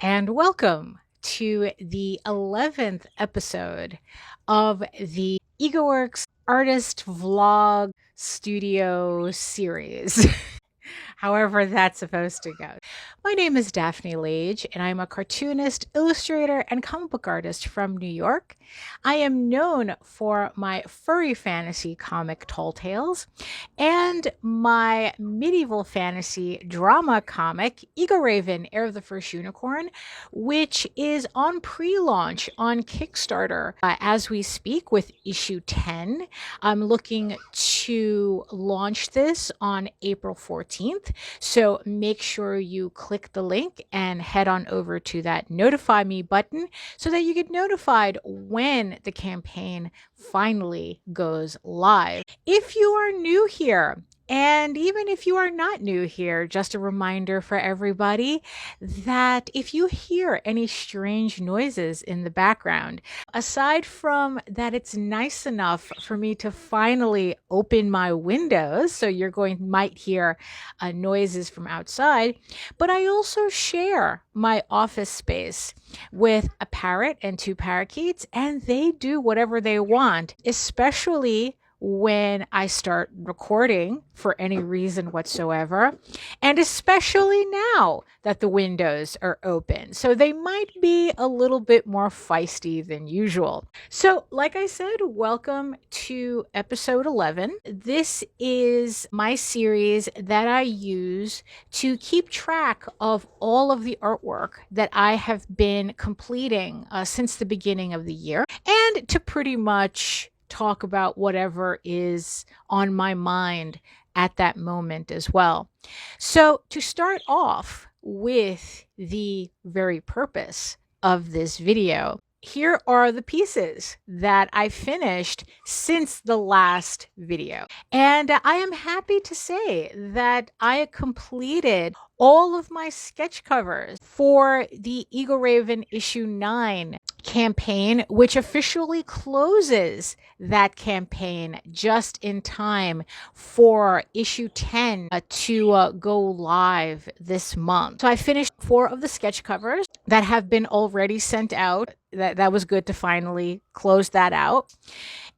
and welcome to the 11th episode of the EgoWorks Artist Vlog Studio series. However, that's supposed to go. My name is Daphne Lage, and I'm a cartoonist, illustrator, and comic book artist from New York. I am known for my furry fantasy comic Tall Tales and my medieval fantasy drama comic Ego Raven, Heir of the First Unicorn, which is on pre-launch on Kickstarter as we speak with issue 10. I'm looking to launch this on April 14th. So make sure you click the link and head on over to that notify me button so that you get notified when the campaign finally goes live. If you are new here, and even if you are not new here, just a reminder for everybody that if you hear any strange noises in the background, aside from that it's nice enough for me to finally open my windows, so might hear noises from outside, but I also share my office space with a parrot and two parakeets, and they do whatever they want, especially when I start recording for any reason whatsoever, and especially now that the windows are open. So they might be a little bit more feisty than usual. So, like I said, welcome to episode 11. This is my series that I use to keep track of all of the artwork that I have been completing since the beginning of the year, and to pretty much talk about whatever is on my mind at that moment as well. So, to start off with the very purpose of this video, here are the pieces that I finished since the last video. And I am happy to say that I completed all of my sketch covers for the Ego Raven issue 9 campaign, which officially closes that campaign just in time for issue 10 to go live this month. So I finished 4 of the sketch covers that have been already sent out. That was good to finally close that out.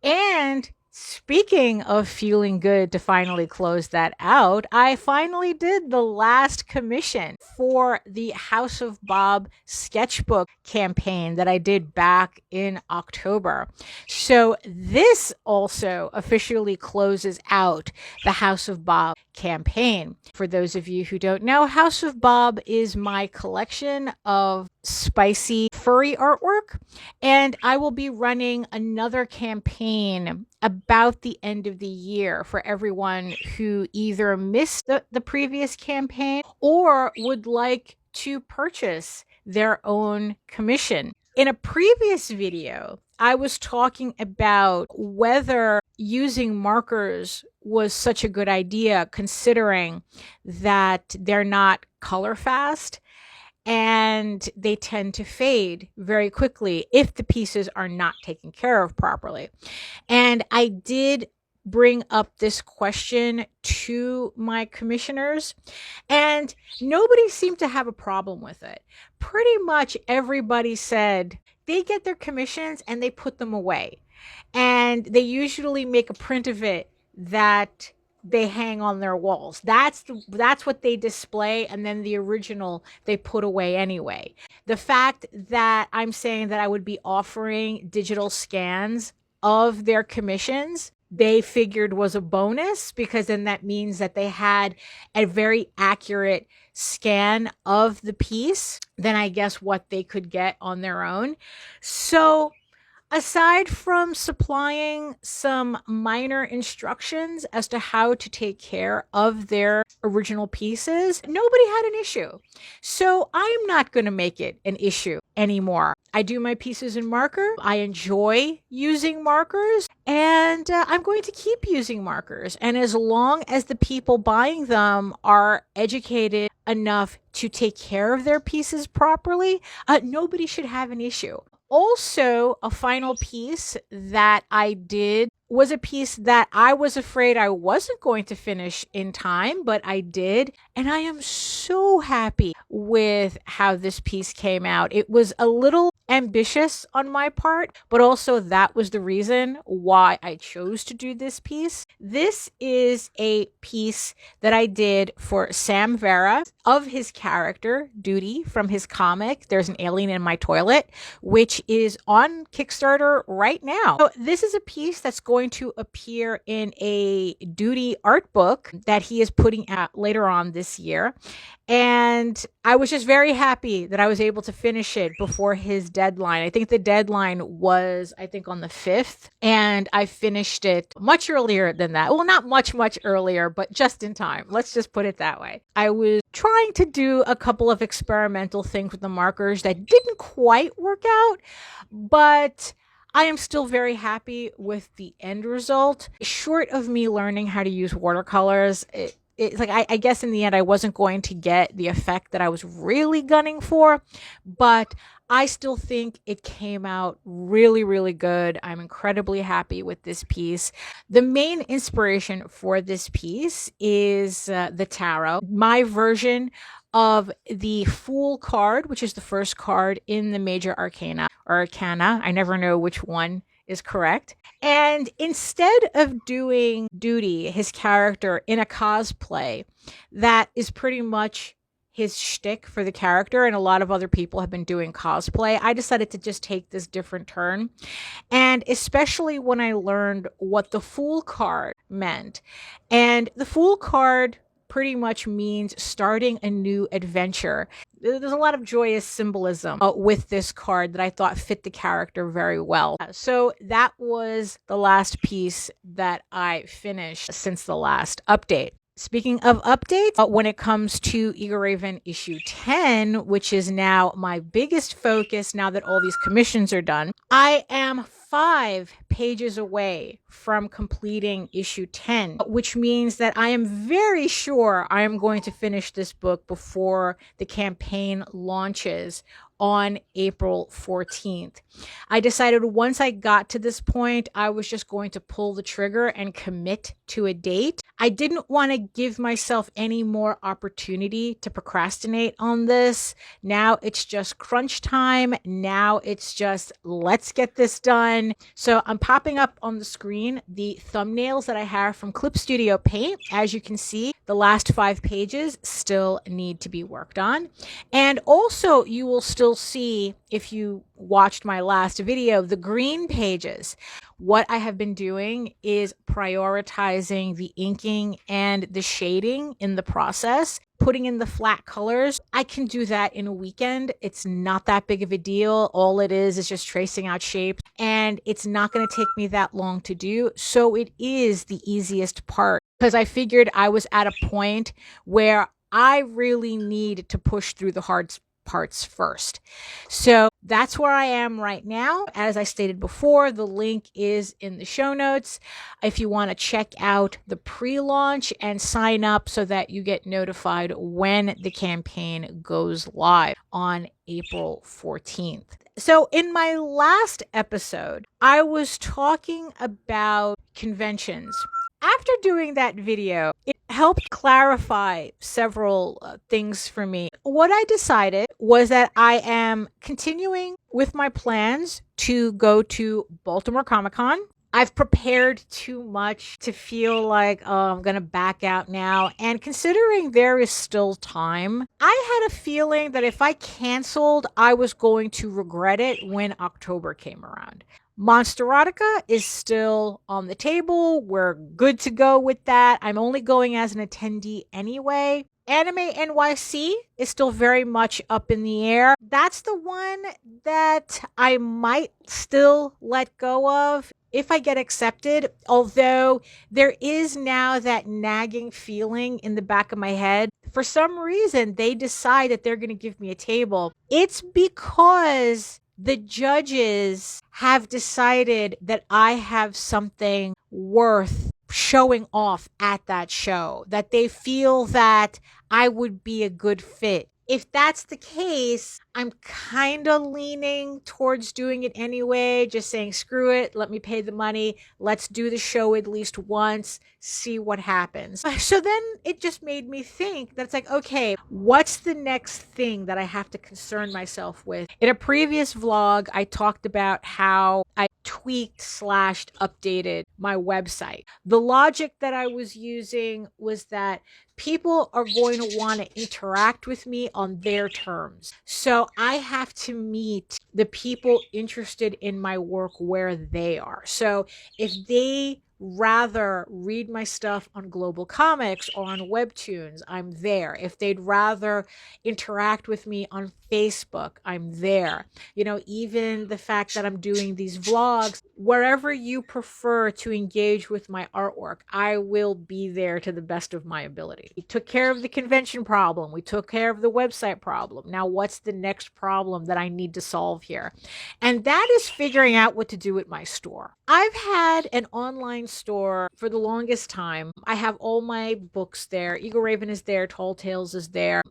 And speaking of feeling good to finally close that out, I finally did the last commission for the House of Bob sketchbook campaign that I did back in October. So this also officially closes out the House of Bob campaign. For those of you who don't know, House of Bob is my collection of spicy furry artwork, and I will be running another campaign about the end of the year for everyone who either missed the previous campaign or would like to purchase their own commission. In a previous video, I was talking about whether using markers was such a good idea, considering that they're not color fast and they tend to fade very quickly if the pieces are not taken care of properly. And I did bring up this question to my commissioners, and nobody seemed to have a problem with it. Pretty much everybody said they get their commissions and they put them away. And they usually make a print of it that they hang on their walls. That's what they display, and then the original they put away anyway. The fact that I'm saying that I would be offering digital scans of their commissions, they figured was a bonus, because then that means that they had a very accurate scan of the piece than I guess what they could get on their own. So aside from supplying some minor instructions as to how to take care of their original pieces, nobody had an issue. So I'm not going to make it an issue anymore. I do my pieces in marker. I enjoy using markers, and I'm going to keep using markers. And as long as the people buying them are educated enough to take care of their pieces properly, nobody should have an issue. Also, a final piece that I did was a piece that I was afraid I wasn't going to finish in time, but I did. And I am so happy with how this piece came out. It was a little ambitious on my part, but also that was the reason why I chose to do this piece. This is a piece that I did for Sam Vera of his character, Duty, from his comic, There's an Alien in My Toilet, which is on Kickstarter right now. So this is a piece that's going to appear in a Duty art book that he is putting out later on this year. And I was just very happy that I was able to finish it before his deadline. I think the deadline was, on the 5th. And I finished it much earlier than that. Well, not much earlier, but just in time. Let's just put it that way. I was trying to do a couple of experimental things with the markers that didn't quite work out, but I am still very happy with the end result. Short of me learning how to use watercolors, it's like I guess in the end I wasn't going to get the effect that I was really gunning for, but I still think it came out really, really good. I'm incredibly happy with this piece. The main inspiration for this piece is the tarot. My version of the Fool card, which is the first card in the major arcana or arcana. I never know which one is correct. And instead of doing Duty, his character, in a cosplay that is pretty much his shtick for the character, and a lot of other people have been doing cosplay, I decided to just take this different turn. And especially when I learned what the Fool card meant. And the Fool card pretty much means starting a new adventure. There's a lot of joyous symbolism with this card that I thought fit the character very well. So that was the last piece that I finished since the last update. Speaking of updates, when it comes to Eagle Raven issue 10, which is now my biggest focus now that all these commissions are done, I am 5 pages away from completing issue 10, which means that I am very sure I am going to finish this book before the campaign launches on April 14th. I decided once I got to this point, I was just going to pull the trigger and commit to a date. I didn't want to give myself any more opportunity to procrastinate on this. Now it's just crunch time. Now it's just let's get this done. So I'm popping up on the screen the thumbnails that I have from Clip Studio Paint. As you can see, the last 5 pages still need to be worked on. And also you will still see, if you watched my last video, the green pages. What I have been doing is prioritizing the inking and the shading in the process, putting in the flat colors. I can do that in a weekend. It's not that big of a deal. All it is just tracing out shapes, and it's not going to take me that long to do. So it is the easiest part, because I figured I was at a point where I really need to push through the hard parts first. So that's where I am right now. As I stated before, the link is in the show notes if you want to check out the pre-launch and sign up so that you get notified when the campaign goes live on April 14th. So in my last episode, I was talking about conventions. After doing that video, it helped clarify several things for me. What I decided was that I am continuing with my plans to go to Baltimore Comic-Con. I've prepared too much to feel like, oh, I'm going to back out now. And considering there is still time, I had a feeling that if I canceled, I was going to regret it when October came around. Monsterotica is still on the table. We're good to go with that. I'm only going as an attendee anyway. Anime NYC is still very much up in the air. That's the one that I might still let go of if I get accepted, although there is now that nagging feeling in the back of my head. For some reason, they decide that they're going to give me a table. It's because the judges have decided that I have something worth showing off at that show, that they feel that I would be a good fit if that's the case, I'm kind of leaning towards doing it anyway, just saying, screw it, let me pay the money. Let's do the show at least once, see what happens. So then it just made me think that's like, okay, what's the next thing that I have to concern myself with? In a previous vlog, I talked about how I tweaked slash updated my website. The logic that I was using was that people are going to want to interact with me on their terms. So I have to meet the people interested in my work where they are. So if they rather read my stuff on Global Comics or on Webtoons, I'm there. If they'd rather interact with me on Facebook, I'm there. You know, even the fact that I'm doing these vlogs, wherever you prefer to engage with my artwork, I will be there to the best of my ability. We took care of the convention problem. We took care of the website problem. Now, what's the next problem that I need to solve here? And that is figuring out what to do with my store. I've had an online store for the longest time. I have all my books there. Eagle Raven is there. Tall Tales is there.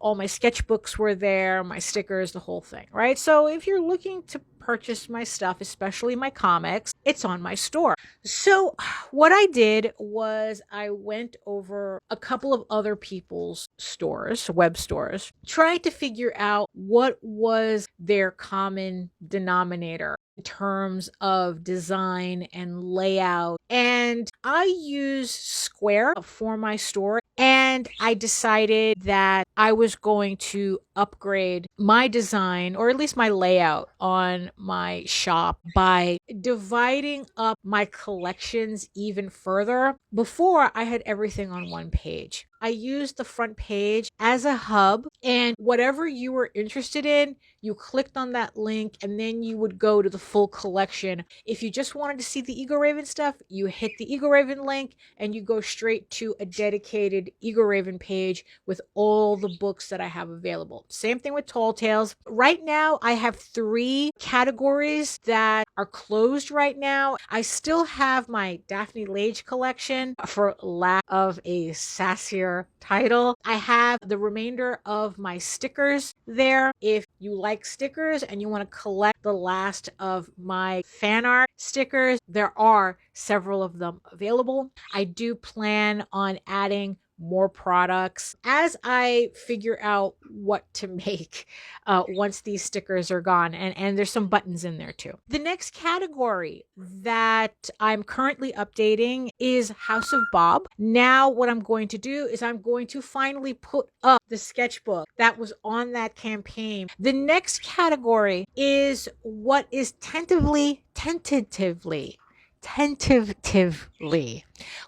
All my sketchbooks were there, my stickers, the whole thing, right? So if you're looking to purchase my stuff, especially my comics, it's on my store. So what I did was I went over a couple of other people's stores, web stores, trying to figure out what was their common denominator in terms of design and layout. And I use Square for my store. And I decided that I was going to upgrade my design, or at least my layout on my shop, by dividing up my collections even further. Before, I had everything on one page. I used the front page as a hub, and whatever you were interested in, you clicked on that link and then you would go to the full collection. If you just wanted to see the Eagle Raven stuff, you hit the Eagle Raven link and you go straight to a dedicated Eagle Raven page with all the books that I have available. Same thing with Tall Tales. Right now, I have 3 categories that are closed right now. I still have my Daphne Lage collection for lack of a sassier title. I have the remainder of my stickers there. If you like stickers and you want to collect the last of my fan art stickers, there are several of them available. I do plan on adding more products as I figure out what to make once these stickers are gone. And there's some buttons in there too. The next category that I'm currently updating is House of Bob. Now what I'm going to do is I'm going to finally put up the sketchbook that was on that campaign. The next category is what is tentatively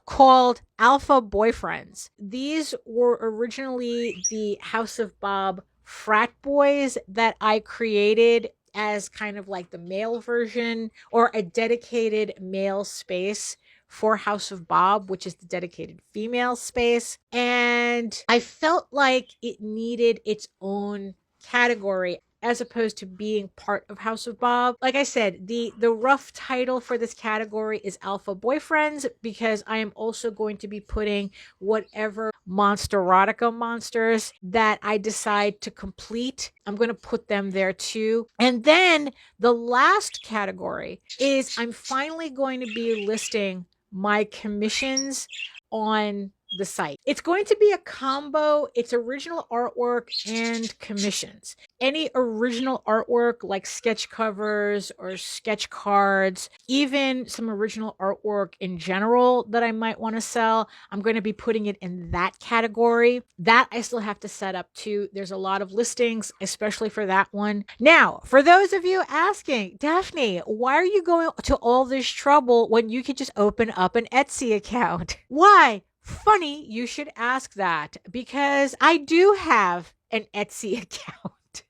called Alpha Boyfriends. These were originally the House of Bob frat boys that I created as kind of like the male version, or a dedicated male space for House of Bob, which is the dedicated female space. And I felt like it needed its own category as opposed to being part of House of Bob. Like I said, the rough title for this category is Alpha Boyfriends, because I am also going to be putting whatever monsterotica monsters that I decide to complete. I'm going to put them there too. And then the last category is I'm finally going to be listing my commissions on the site. It's going to be a combo. It's original artwork and commissions. Any original artwork like sketch covers or sketch cards, even some original artwork in general that I might want to sell, I'm going to be putting it in that category. That I still have to set up too. There's a lot of listings, especially for that one. Now, for those of you asking, Daphne, why are you going to all this trouble when you could just open up an Etsy account? Why? Funny you should ask that, because I do have an Etsy account.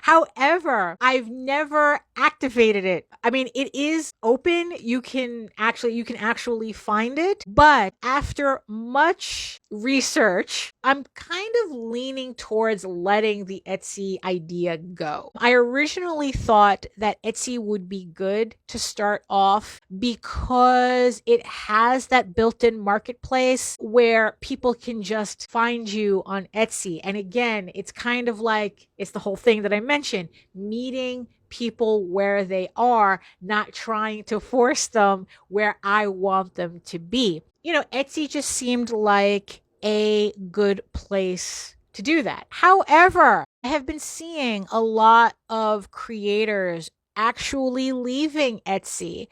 However, I've never activated it. I mean, it is open. You can actually find it, but after much research, I'm kind of leaning towards letting the Etsy idea go. I originally thought that Etsy would be good to start off because it has that built-in marketplace where people can just find you on Etsy. And again, it's kind of like it's the whole thing that I mentioned, meeting people where they are, not trying to force them where I want them to be. Etsy just seemed like a good place to do that. However, I have been seeing a lot of creators actually leaving Etsy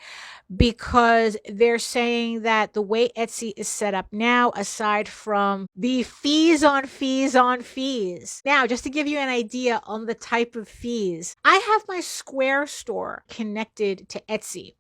because they're saying that the way Etsy is set up now, aside from the fees on fees on fees. Now, just to give you an idea on the type of fees, I have my Square store connected to Etsy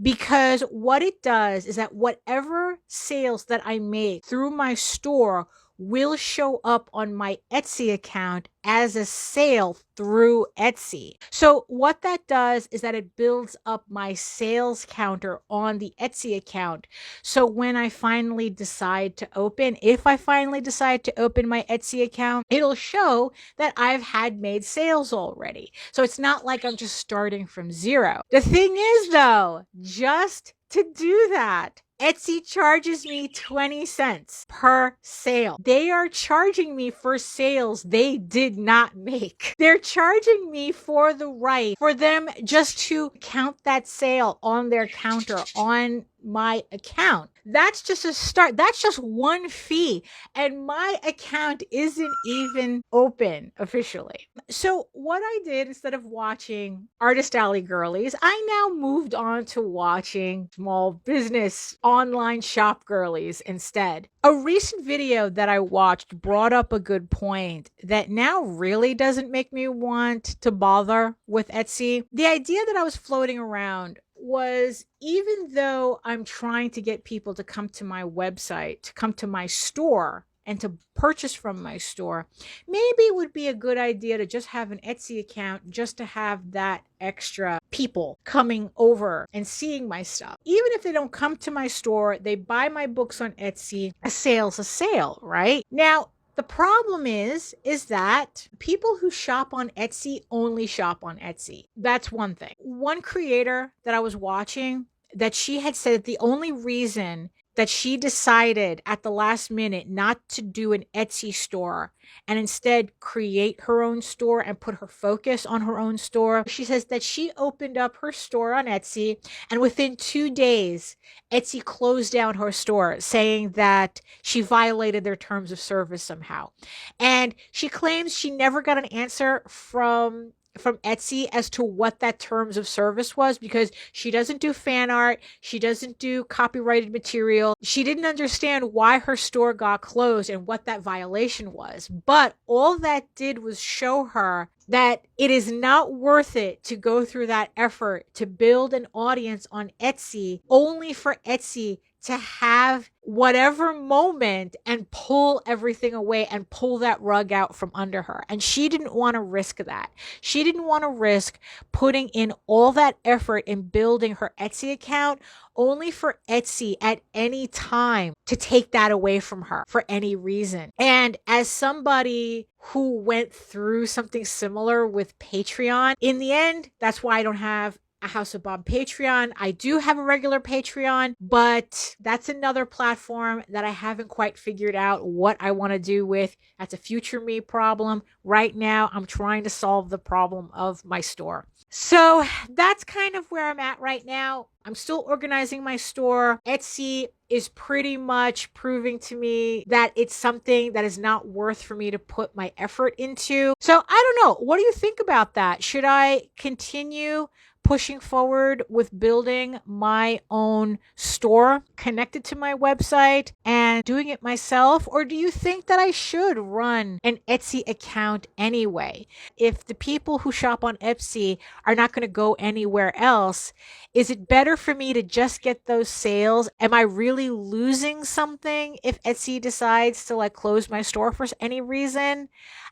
because what it does is that whatever sales that I make through my store will show up on my Etsy account as a sale through Etsy. So what that does is that it builds up my sales counter on the Etsy account. So when I finally decide to open, if I finally decide to open my Etsy account, it'll show that I've had made sales already. So it's not like I'm just starting from zero. The thing is though, just to do that, Etsy charges me 20 cents per sale. They are charging me for sales they did not make. They're charging me for the right for them just to count that sale on their counter on my account. That's just a start. That's just one fee. And my account isn't even open officially. So what I did instead of watching Artist Alley Girlies, I now moved on to watching small business online shop girlies instead. A recent video that I watched brought up a good point that now really doesn't make me want to bother with Etsy. The idea that I was floating around was, even though I'm trying to get people to come to my website, to come to my store and to purchase from my store, maybe it would be a good idea to just have an Etsy account just to have that extra people coming over and seeing my stuff. Even if they don't come to my store, they buy my books on Etsy, a sale's a sale, right? Now, the problem is that people who shop on Etsy only shop on Etsy. That's one thing. One creator that I was watching, that she had said that the only reason that she decided at the last minute not to do an Etsy store and instead create her own store and put her focus on her own store. She says that she opened up her store on Etsy and within 2 days, Etsy closed down her store saying that she violated their terms of service somehow. And she claims she never got an answer from Etsy as to what that terms of service was because she doesn't do fan art. She doesn't do copyrighted material. She didn't understand why her store got closed and what that violation was. But all that did was show her that it is not worth it to go through that effort to build an audience on Etsy only for Etsy to have whatever moment and pull everything away and pull that rug out from under her. And she didn't want to risk that. She didn't want to risk putting in all that effort in building her Etsy account only for Etsy at any time to take that away from her for any reason. And as somebody who went through something similar with Patreon, in the end, that's why I don't have a House of Bob Patreon. I do have a regular Patreon, but that's another platform that I haven't quite figured out what I want to do with. That's a future me problem. Right now, I'm trying to solve the problem of my store. So that's kind of where I'm at right now. I'm still organizing my store. Etsy is pretty much proving to me that it's something that is not worth for me to put my effort into. So I don't know. What do you think about that? Should I continue pushing forward with building my own store connected to my website and doing it myself? Or do you think that I should run an Etsy account anyway? If the people who shop on Etsy are not going to go anywhere else, is it better for me to just get those sales? Am I really losing something if Etsy decides to close my store for any reason?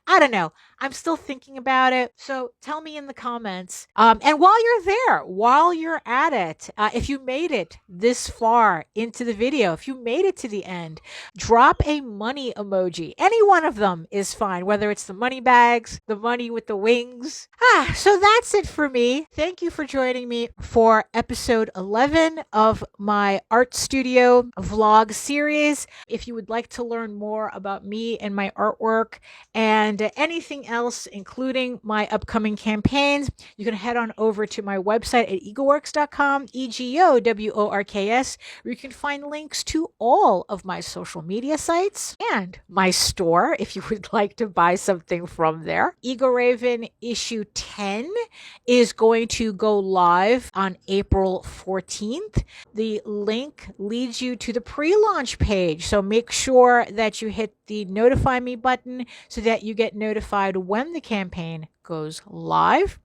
I don't know. I'm still thinking about it. So tell me in the comments. And while you're there, while you're at it, if you made it this far into the video, if you made it to the end, drop a money emoji. Any one of them is fine, whether it's the money bags, the money with the wings. So that's it for me. Thank you for joining me for episode 11 of my art studio vlog series. If you would like to learn more about me and my artwork and anything else, including my upcoming campaigns, you can head on over to my website at egoworks.com, EGOWORKS, where you can find links to all of my social media sites and my store if you would like to buy something from there. Ego Raven issue 10 is going to go live on April 14th. The link leads you to the pre-launch page, so make sure that you hit the notify me button so that you get notified when the campaign goes live.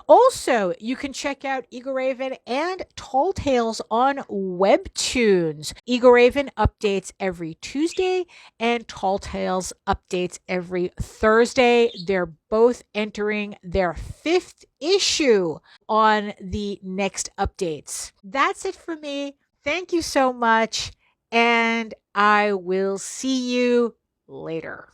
Also, you can check out Ego Raven and Tall Tales on Webtoons. Ego Raven updates every Tuesday and Tall Tales updates every Thursday. They're both entering their 5th issue on the next updates. That's it for me. Thank you so much, and I will see you later.